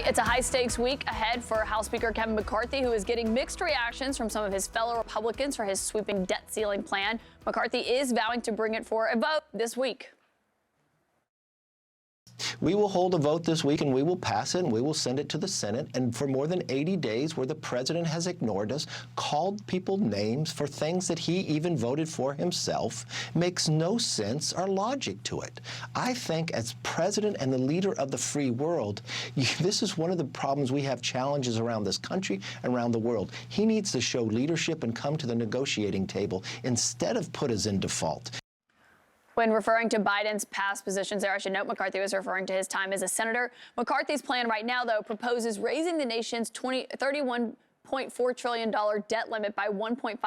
right, it's a high-stakes week ahead for House Speaker Kevin McCarthy, who is getting mixed reactions from some of his fellow Republicans for his sweeping debt ceiling plan. McCarthy is vowing to bring it for a vote this week. We will hold a vote this week, and we will pass it, and we will send it to the Senate. And for more than 80 days, where the president has ignored us, called people names for things that he even voted for himself, makes no sense or logic to it. I think as president and the leader of the free world, this is one of the problems we have challenges around this country, around the world. He needs to show leadership and come to the negotiating table instead of put us in default. When referring to Biden's past positions there, I should note McCarthy was referring to his time as a senator. McCarthy's plan right now, though, proposes raising the nation's $31.4 trillion debt limit by $1.5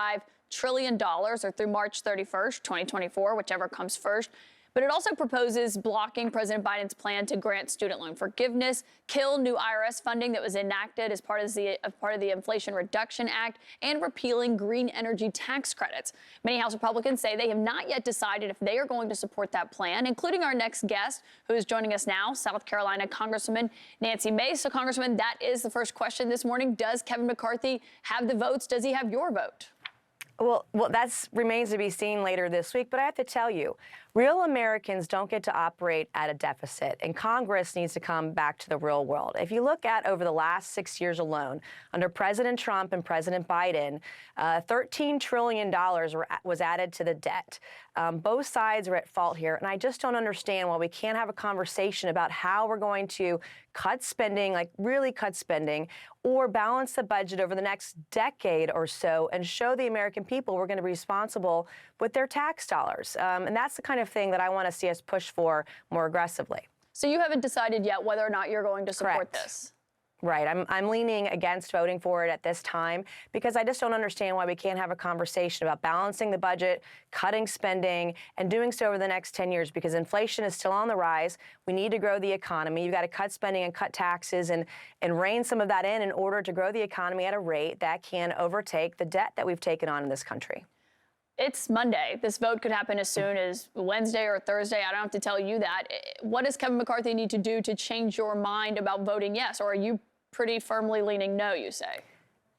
trillion or through March 31st, 2024, whichever comes first. But it also proposes blocking President Biden's plan to grant student loan forgiveness, kill new IRS funding that was enacted as part of the Inflation Reduction Act, and repealing green energy tax credits. Many House Republicans say they have not yet decided if they are going to support that plan, including our next guest, who is joining us now, South Carolina Congresswoman Nancy Mace. So, Congresswoman, that is the first question this morning. Does Kevin McCarthy have the votes? Does he have your vote? Well, that remains to be seen later this week. But I have to tell you, real Americans don't get to operate at a deficit, and Congress needs to come back to the real world. If you look at over the last 6 years alone, under President Trump and President Biden, $13 trillion was added to the debt. Both sides are at fault here, and I just don't understand why we can't have a conversation about how we're going to cut spending, like really cut spending, or balance the budget over the next decade or so and show the American people we're going to be responsible with their tax dollars. And that's the kind of thing that I want to see us push for more aggressively. So you haven't decided yet whether or not you're going to support Correct. this? Right. I'm leaning against voting for it at this time because I just don't understand why we can't have a conversation about balancing the budget, cutting spending, and doing so over the next 10 years because inflation is still on the rise. We need to grow the economy. You've got to cut spending and cut taxes and rein some of that in order to grow the economy at a rate that can overtake the debt that we've taken on in this country. It's Monday. This vote could happen as soon as Wednesday or Thursday. I don't have to tell you that. What does Kevin McCarthy need to do to change your mind about voting yes? Or are you pretty firmly leaning no, you say?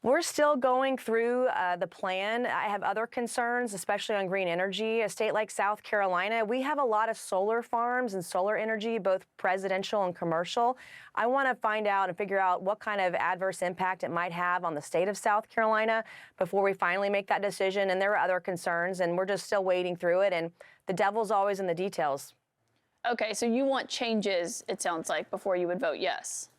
We're still going through the plan. I have other concerns, especially on green energy. A state like South Carolina, we have a lot of solar farms and solar energy, both presidential and commercial. I want to find out and figure out what kind of adverse impact it might have on the state of South Carolina before we finally make that decision. And there are other concerns, and we're just still wading through it. And the devil's always in the details. Okay, so you want changes, it sounds like, before you would vote yes.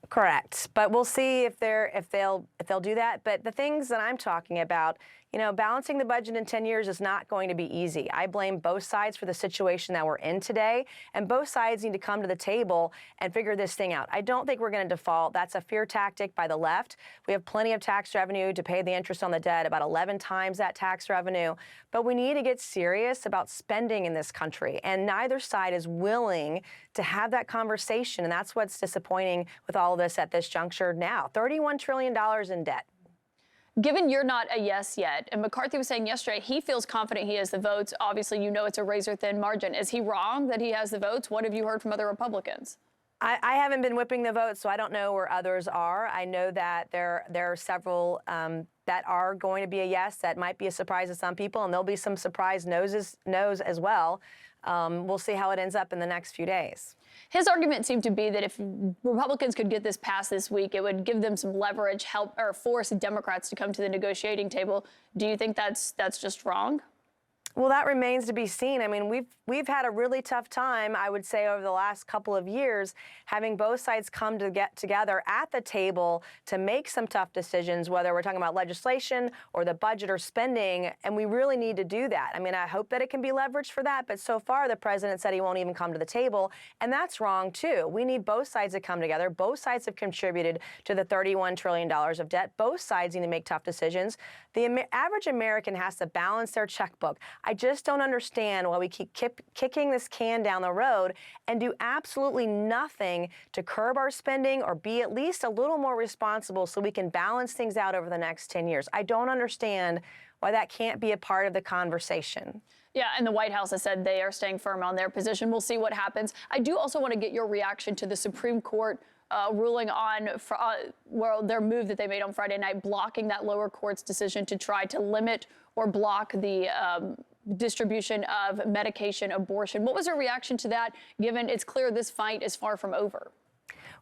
Correct, but we'll see if they'll do that. But the things that I'm talking about, you know, balancing the budget in 10 years is not going to be easy. I blame both sides for the situation that we're in today, and both sides need to come to the table and figure this thing out. I don't think we're going to default. That's a fear tactic by the left. We have plenty of tax revenue to pay the interest on the debt, about 11 times that tax revenue. But we need to get serious about spending in this country, and neither side is willing to have that conversation, and that's what's disappointing with all of this at this juncture now. $31 trillion in debt. Given you're not a yes yet, and McCarthy was saying yesterday he feels confident he has the votes. Obviously, you know it's a razor-thin margin. Is he wrong that he has the votes? What have you heard from other Republicans? I haven't been whipping the votes, so I don't know where others are. I know that there are several that are going to be a yes. That might be a surprise to some people, and there'll be some surprise no's as well. We'll see how it ends up in the next few days. His argument seemed to be that if Republicans could get this passed this week, it would give them some leverage, help, or force Democrats to come to the negotiating table. Do you think that's just wrong? Well, that remains to be seen. I mean, we've had a really tough time, I would say, over the last couple of years, having both sides come to get together at the table to make some tough decisions, whether we're talking about legislation or the budget or spending, and we really need to do that. I mean, I hope that it can be leveraged for that, but so far the president said he won't even come to the table, and that's wrong, too. We need both sides to come together. Both sides have contributed to the $31 trillion of debt. Both sides need to make tough decisions. The average American has to balance their checkbook. I just don't understand why we keep kicking this can down the road and do absolutely nothing to curb our spending or be at least a little more responsible so we can balance things out over the next 10 years. I don't understand why that can't be a part of the conversation. Yeah, and the White House has said they are staying firm on their position. We'll see what happens. I do also want to get your reaction to the Supreme Court ruling on their move that they made on Friday night, blocking that lower court's decision to try to limit or block the distribution of medication abortion. What was your reaction to that, given it's clear this fight is far from over?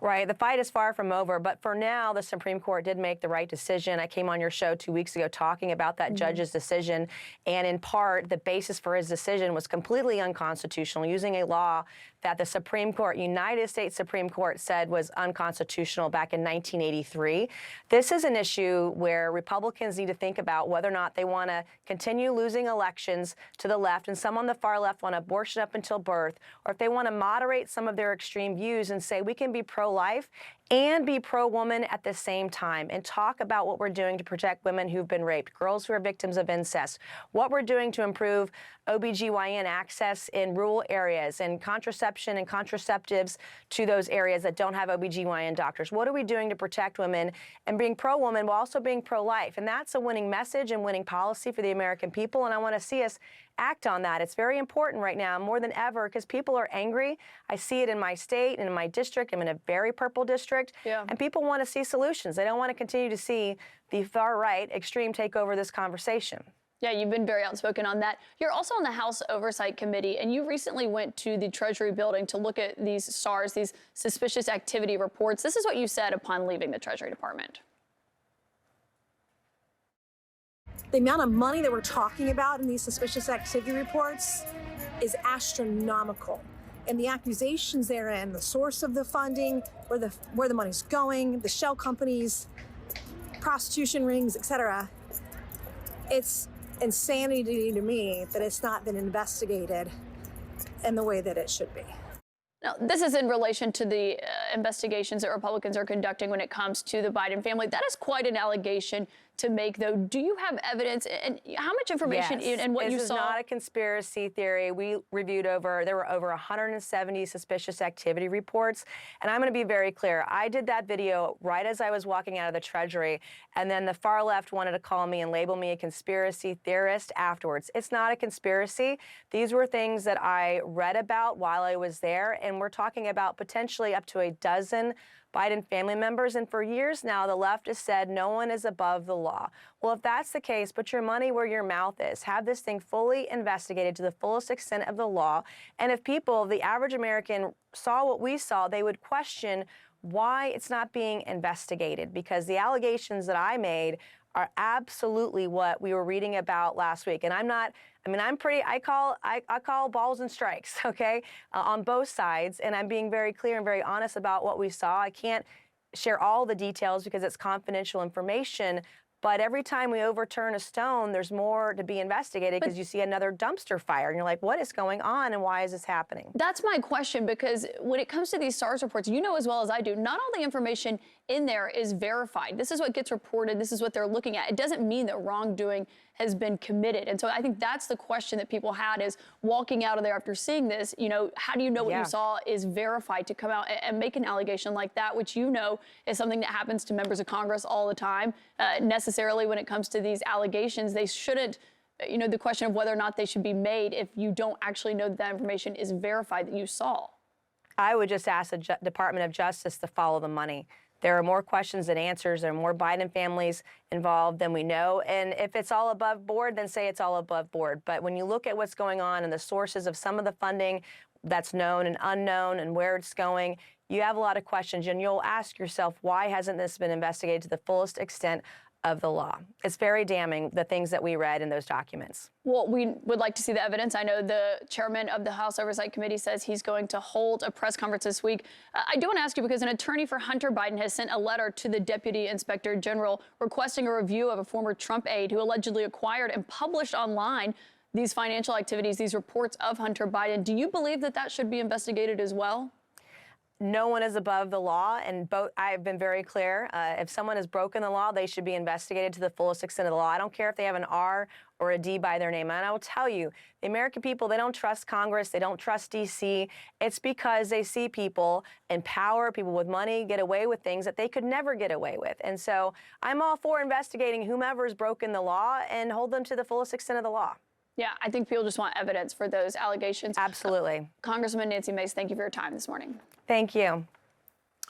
Right. The fight is far from over. But for now, the Supreme Court did make the right decision. I came on your show 2 weeks ago talking about that judge's decision. And in part, the basis for his decision was completely unconstitutional, using a law that the Supreme Court, United States Supreme Court, said was unconstitutional back in 1983. This is an issue where Republicans need to think about whether or not they want to continue losing elections to the left, and some on the far left want abortion up until birth, or if they want to moderate some of their extreme views and say we can be pro-life and be pro-woman at the same time, and talk about what we're doing to protect women who've been raped, girls who are victims of incest, what we're doing to improve OBGYN access in rural areas, and contraception and contraceptives to those areas that don't have OBGYN doctors. What are we doing to protect women and being pro-woman while also being pro-life? And that's a winning message and winning policy for the American people, and I want to see us act on that. It's very important right now, more than ever, because people are angry. I see it in my state and in my district. I'm in a very purple district. Yeah. And people want to see solutions. They don't want to continue to see the far right extreme take over this conversation. Yeah, you've been very outspoken on that. You're also on the House Oversight Committee, and you recently went to the Treasury building to look at these SARs, these suspicious activity reports. This is what you said upon leaving the Treasury Department. The amount of money that we're talking about in these suspicious activity reports is astronomical. And the accusations therein, the source of the funding, where the money's going, the shell companies, prostitution rings, etc. It's insanity to me that it's not been investigated in the way that it should be. Now, this is in relation to the investigations that Republicans are conducting when it comes to the Biden family. That is quite an allegation to make, though. Do you have evidence, and how much information and what you saw? This is not a conspiracy theory. We reviewed there were over 170 suspicious activity reports. And I'm going to be very clear. I did that video right as I was walking out of the Treasury, and then the far left wanted to call me and label me a conspiracy theorist afterwards. It's not a conspiracy. These were things that I read about while I was there, and we're talking about potentially up to a dozen Biden family members, and for years now, the left has said no one is above the law. Well, if that's the case, put your money where your mouth is. Have this thing fully investigated to the fullest extent of the law. And if people, the average American, saw what we saw, they would question why it's not being investigated, because the allegations that I made are absolutely what we were reading about last week. And I call balls and strikes, okay, on both sides. And I'm being very clear and very honest about what we saw. I can't share all the details because it's confidential information. But every time we overturn a stone, there's more to be investigated because you see another dumpster fire and you're like, what is going on and why is this happening? That's my question, because when it comes to these SARS reports, you know as well as I do, not all the information in there is verified. This is what gets reported. This is what they're looking at. It doesn't mean that wrongdoing has been committed. And so I think that's the question that people had, is walking out of there after seeing this, how do you know what you saw is verified to come out and make an allegation like that, which is something that happens to members of Congress all the time. Necessarily when it comes to these allegations, they shouldn't, the question of whether or not they should be made if you don't actually know that information is verified that you saw. I would just ask the Department of Justice to follow the money. There are more questions than answers. There are more Biden families involved than we know. And if it's all above board, then say it's all above board. But when you look at what's going on and the sources of some of the funding that's known and unknown and where it's going, you have a lot of questions. And you'll ask yourself, why hasn't this been investigated to the fullest extent of the law? It's very damning, the things that we read in those documents. Well, we would like to see the evidence. I know the chairman of the House Oversight Committee says he's going to hold a press conference this week. I do want to ask you, because an attorney for Hunter Biden has sent a letter to the Deputy Inspector General requesting a review of a former Trump aide who allegedly acquired and published online these financial activities, these reports of Hunter Biden. Do you believe that that should be investigated as well? No one is above the law, and I've been very clear. If someone has broken the law, they should be investigated to the fullest extent of the law. I don't care if they have an R or a D by their name. And I will tell you, the American people, they don't trust Congress. They don't trust D.C. It's because they see people in power, people with money, get away with things that they could never get away with. And so I'm all for investigating whomever has broken the law and hold them to the fullest extent of the law. Yeah, I think people just want evidence for those allegations. Absolutely. Congresswoman Nancy Mace, thank you for your time this morning. Thank you.